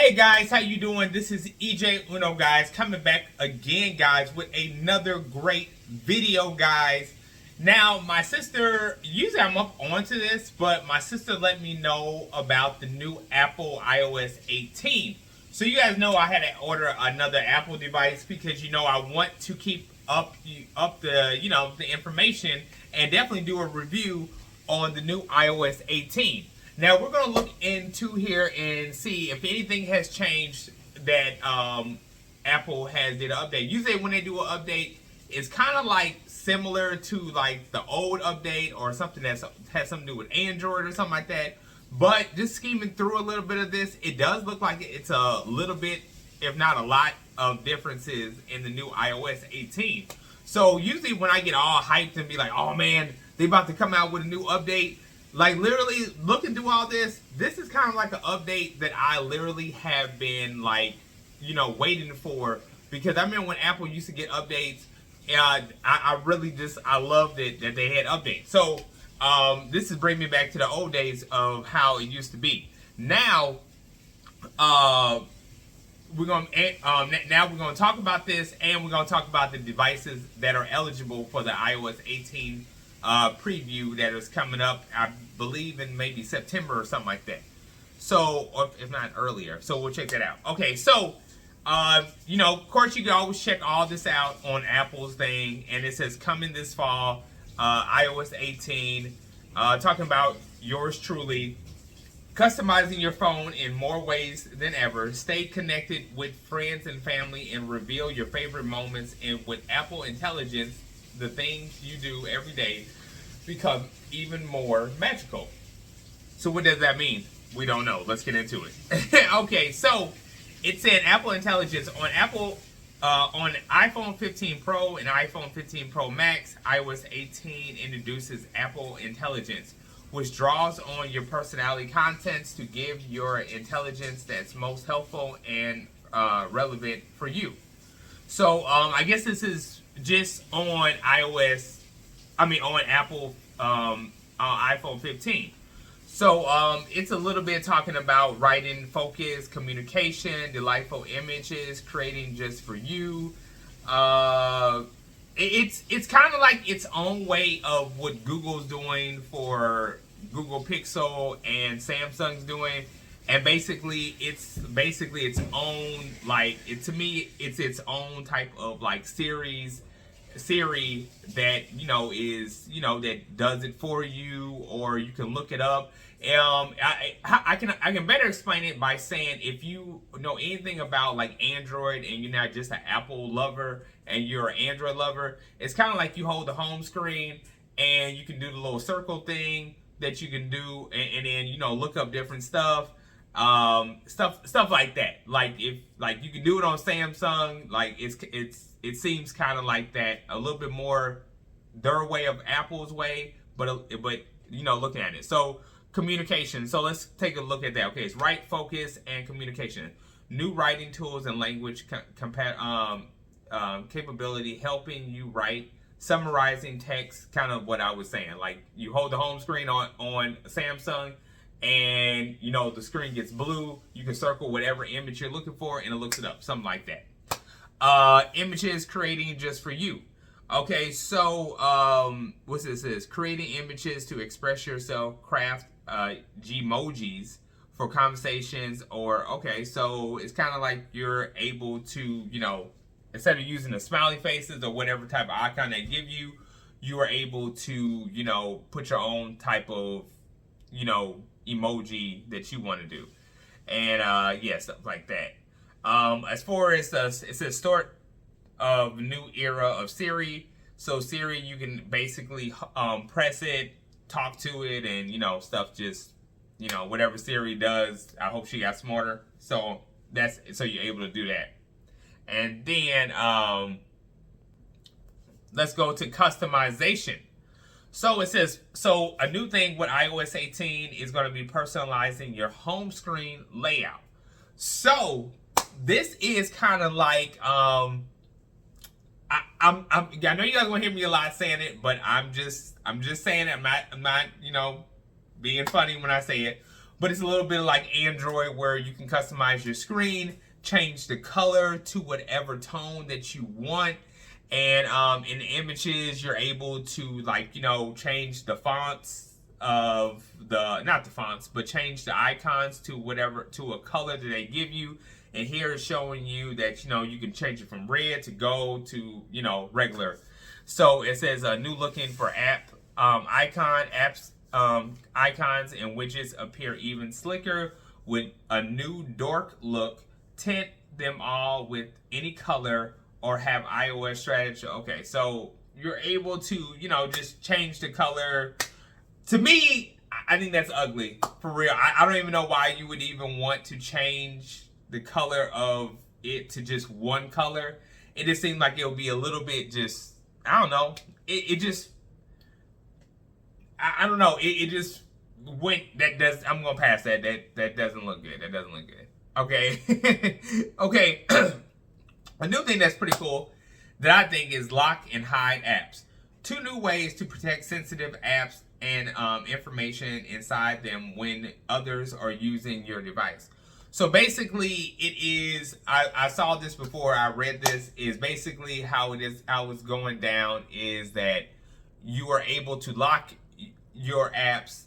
Hey guys, how you doing? This is EJ Uno, guys, coming back again, guys, with another great video, guys. Now, my sister, usually I'm up onto this, but my sister let me know about the new Apple iOS 18. So you guys know I had to order another Apple device because I want to keep up the information and definitely do a review on the new iOS 18. Now we're going to look into here and see if anything has changed that Apple has did an update. Usually when they do an update, it's kind of like similar to like the old update or something that has something to do with Android or something like that. But just scheming through a little bit of this, it does look like it's a little bit, if not a lot, of differences in the new iOS 18. So usually when I get all hyped and be like, oh man, they about to come out with a new update, like literally looking through all this is kind of like an update that I literally have been like, waiting for, because I remember when Apple used to get updates, I really I loved it that they had updates. So this is bringing me back to the old days of how it used to be. Now, we're gonna talk about this, and we're gonna talk about the devices that are eligible for the iOS 18 preview that is coming up, I believe in maybe September or something like that. So, or if not earlier. So we'll check that out. Okay, so of course you can always check all this out on Apple's thing, and it says coming this fall, iOS 18, talking about yours truly, customizing your phone in more ways than ever. Stay connected with friends and family and reveal your favorite moments. And with Apple Intelligence, the things you do every day become even more magical. So what does that mean? We don't know. Let's get into it. Okay, so it said Apple Intelligence on iPhone 15 Pro and iPhone 15 Pro Max. iOS 18 introduces Apple Intelligence, which draws on your personality contents to give your intelligence that's most helpful and relevant for you. So I guess this is just on on Apple iPhone 15. So it's a little bit talking about writing, focus, communication, delightful images, creating just for you. It's kind of like its own way of what Google's doing for Google Pixel and Samsung's doing. And basically it's its own, to me, it's its own type of like Siri that that does it for you, or you can look it up. I can better explain it by saying, if you know anything about like Android and you're not just an Apple lover and you're an Android lover, it's kind of like you hold the home screen and you can do the little circle thing that you can do, and then look up different stuff. Stuff like that. Like if you can do it on Samsung, like it seems kind of like that, a little bit more their way of Apple's way, but looking at it. So communication. So let's take a look at that. Okay, it's write, focus, and communication. New writing tools and language capability, helping you write, summarizing text. Kind of what I was saying. Like you hold the home screen on Samsung, and the screen gets blue. You can circle whatever image you're looking for and it looks it up, something like that. Images, creating just for you. Okay, so what's this is creating images to express yourself, craft Gmojis for conversations, or okay, so it's kind of like you're able to instead of using the smiley faces or whatever type of icon they give you, you are able to put your own type of emoji that you want to do, and stuff like that. As far as it says start of new era of Siri. So Siri, you can basically press it, talk to it, and stuff just whatever Siri does. I hope she got smarter. So you're able to do that. And then let's go to customization. So it says, a new thing with iOS 18 is going to be personalizing your home screen layout. So this is kind of like, I know you guys want to hear me a lot saying it, but I'm just saying it. I'm not being funny when I say it. but it's a little bit like Android where you can customize your screen, change the color to whatever tone that you want. And in the images, you're able to, like, you know, change the fonts of the, not the fonts, but change the icons to whatever, to a color that they give you. And here it's showing you that, you know, you can change it from red to gold to, you know, regular. So it says a new looking for app apps, icons and widgets appear even slicker with a new dark look. Tint them all with any color or have iOS strategy. Okay, so you're able to, you know, just change the color. To me, I think that's ugly, for real. I don't even know why you would even want to change the color of it to just one color. It just seems like it'll be a little bit just, I don't know. It just, I don't know. It just went, I'm going to pass that. That doesn't look good. That doesn't look good. Okay. Okay. A new thing that's pretty cool that I think is lock and hide apps. 2 new ways to protect sensitive apps and information inside them when others are using your device. So basically, it is, I saw this before, I read this, is basically how it's going down is that you are able to lock your apps,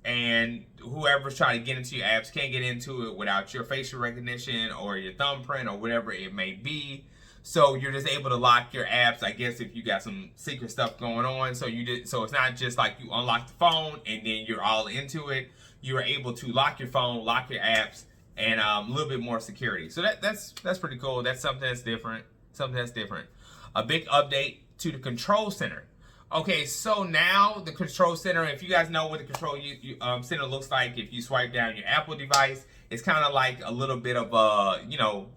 and whoever's trying to get into your apps can't get into it without your facial recognition or your thumbprint or whatever it may be. So you're just able to lock your apps, I guess, if you got some secret stuff going on. So so it's not just like you unlock the phone and then you're all into it. You're able to lock your phone, lock your apps, and a little bit more security. So that's pretty cool. That's something that's different. Something that's different. A big update to the control center. Okay, so now the control center, if you guys know what the control center looks like, if you swipe down your Apple device, it's kind of like a little bit of a, you know,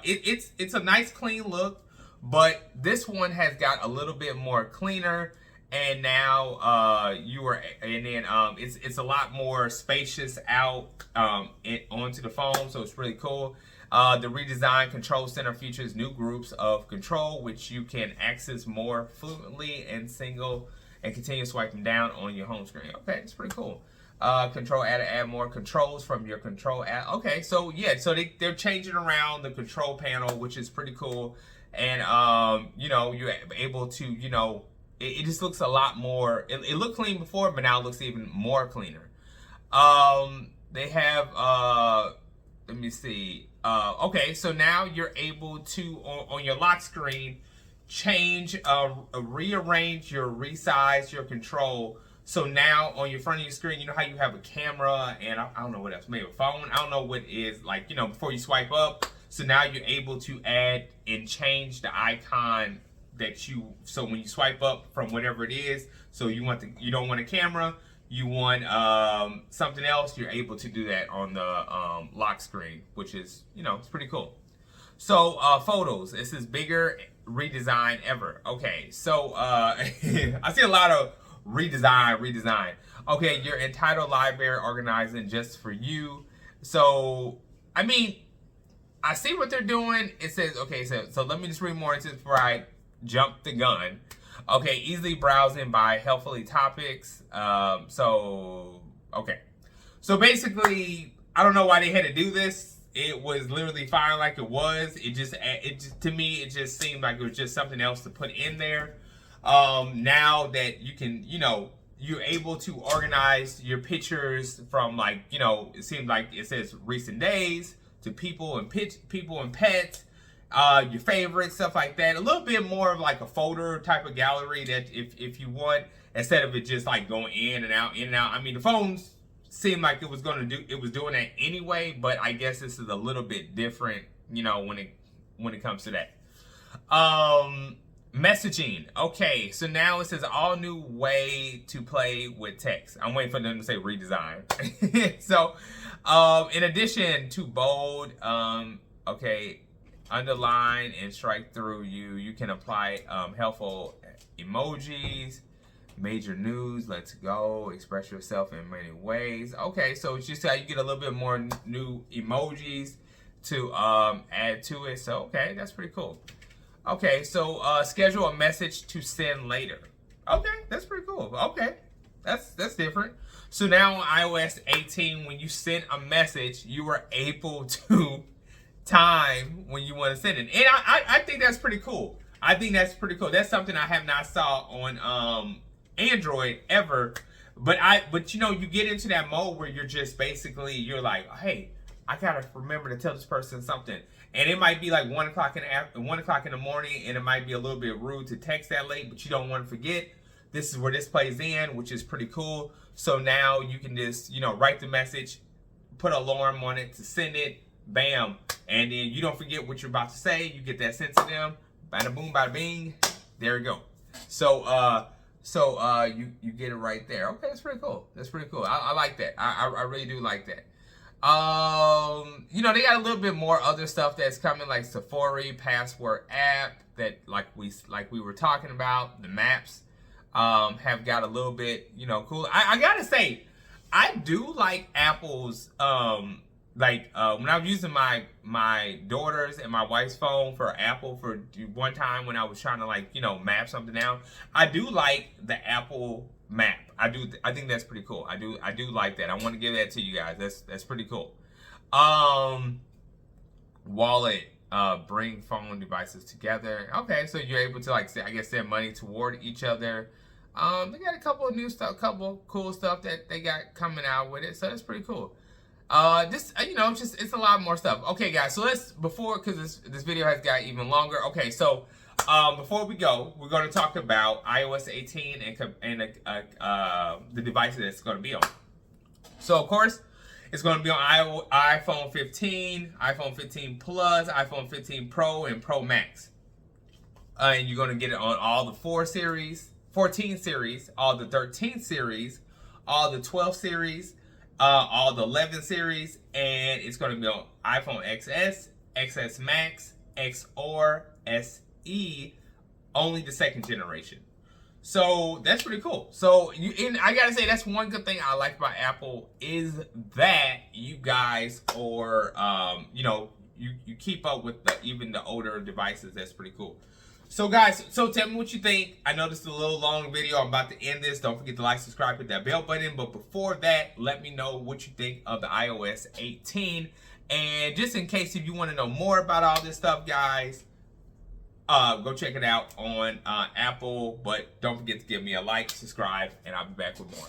it's a nice clean look, but this one has got a little bit more cleaner, and now it's a lot more spacious out onto the phone, so it's really cool. The redesigned control center features new groups of control, which you can access more fluently and continue swiping down on your home screen. Okay, it's pretty cool. Control add more controls from your control add. Okay, so yeah, so they're changing around the control panel, which is pretty cool. And you know, you're able to, you know, it just looks a lot more. It looked clean before, but now it looks even more cleaner. They have let me see. Okay, so now you're able to, on your lock screen, change, rearrange resize your control. So now on your front of your screen, you know how you have a camera and I don't know what else, maybe a phone. I don't know what is, like, you know, before you swipe up. So now you're able to add and change the icon so when you swipe up from whatever it is, so you don't want a camera, you want something else, you're able to do that on the lock screen, which is, you know, it's pretty cool. So photos, this is bigger redesign ever. Okay, so I see a lot of redesign. Okay, your entitled library organizing just for you. So, I mean, I see what they're doing. It says, okay, so let me just read more into this before I jump the gun. Okay, easily browsing by helpfully topics. Okay. So basically, I don't know why they had to do this. It was literally fine like it was. It just to me, it just seemed like it was just something else to put in there. Now that you can, you know, you're able to organize your pictures from, like, you know, it seems like it says recent days to people and pets, your favorites, stuff like that. A little bit more of like a folder type of gallery that if you want, instead of it just like going in and out. I mean, the phones seemed like it was doing that anyway, but I guess this is a little bit different, you know, when it comes to that. Messaging. Okay, so now it says all new way to play with text. I'm waiting for them to say redesign. So, in addition to bold, okay, underline and strike through, you can apply helpful emojis, major news, let's go, express yourself in many ways. Okay, so it's just how you get a little bit more new emojis to add to it. So, okay, that's pretty cool. Okay, so schedule a message to send later. Okay, that's pretty cool. Okay, that's different. So now on iOS 18, when you send a message, you are able to time when you want to send it. And I think that's pretty cool. I think that's pretty cool. That's something I have not saw on Android ever. But you know, you get into that mode where you're just basically, you're like, hey, I gotta remember to tell this person something. And it might be like 1 o'clock in the morning, and it might be a little bit rude to text that late, but you don't want to forget. This is where this plays in, which is pretty cool. So now you can just, you know, write the message, put an alarm on it to send it, bam. And then you don't forget what you're about to say. You get that sense of them. Bada boom, bada bing. There you go. So you get it right there. Okay, that's pretty cool. That's pretty cool. I like that. I really do like that. You know, they got a little bit more other stuff that's coming, like Safari Passport app that like we were talking about. The maps have got a little bit, you know, cool. I gotta say, I do like Apple's when I was using my daughter's and my wife's phone for Apple for one time when I was trying to, like, you know, map something down. I do like the Apple map. I think that's pretty cool. I do like that. I want to give that to you guys. That's pretty cool. Wallet, bring phone devices together. Okay, so you're able to, like, I guess, send money toward each other. They got a couple of new stuff, couple cool stuff that they got coming out with it. So that's pretty cool. This, you know, it's a lot more stuff. Okay, guys, so because this video has got even longer. Okay, so before we go, we're going to talk about iOS 18 and the devices it's going to be on. So, of course, it's going to be on iPhone 15, iPhone 15 Plus, iPhone 15 Pro, and Pro Max. And you're going to get it on all the 14 series, all the 13 series, all the 12 series, all the 11 series, and it's going to be on iPhone XS, XS Max, XR, SE, only the second generation. So that's pretty cool. So I gotta say, that's one good thing I like about Apple is that you guys are, you know, you keep up with even the older devices. That's pretty cool. So guys, so tell me what you think. I know this is a little long video. I'm about to end this. Don't forget to like, subscribe, hit that bell button. But before that, let me know what you think of the iOS 18. And just in case if you want to know more about all this stuff, guys, go check it out on Apple. But don't forget to give me a like, subscribe, and I'll be back with more.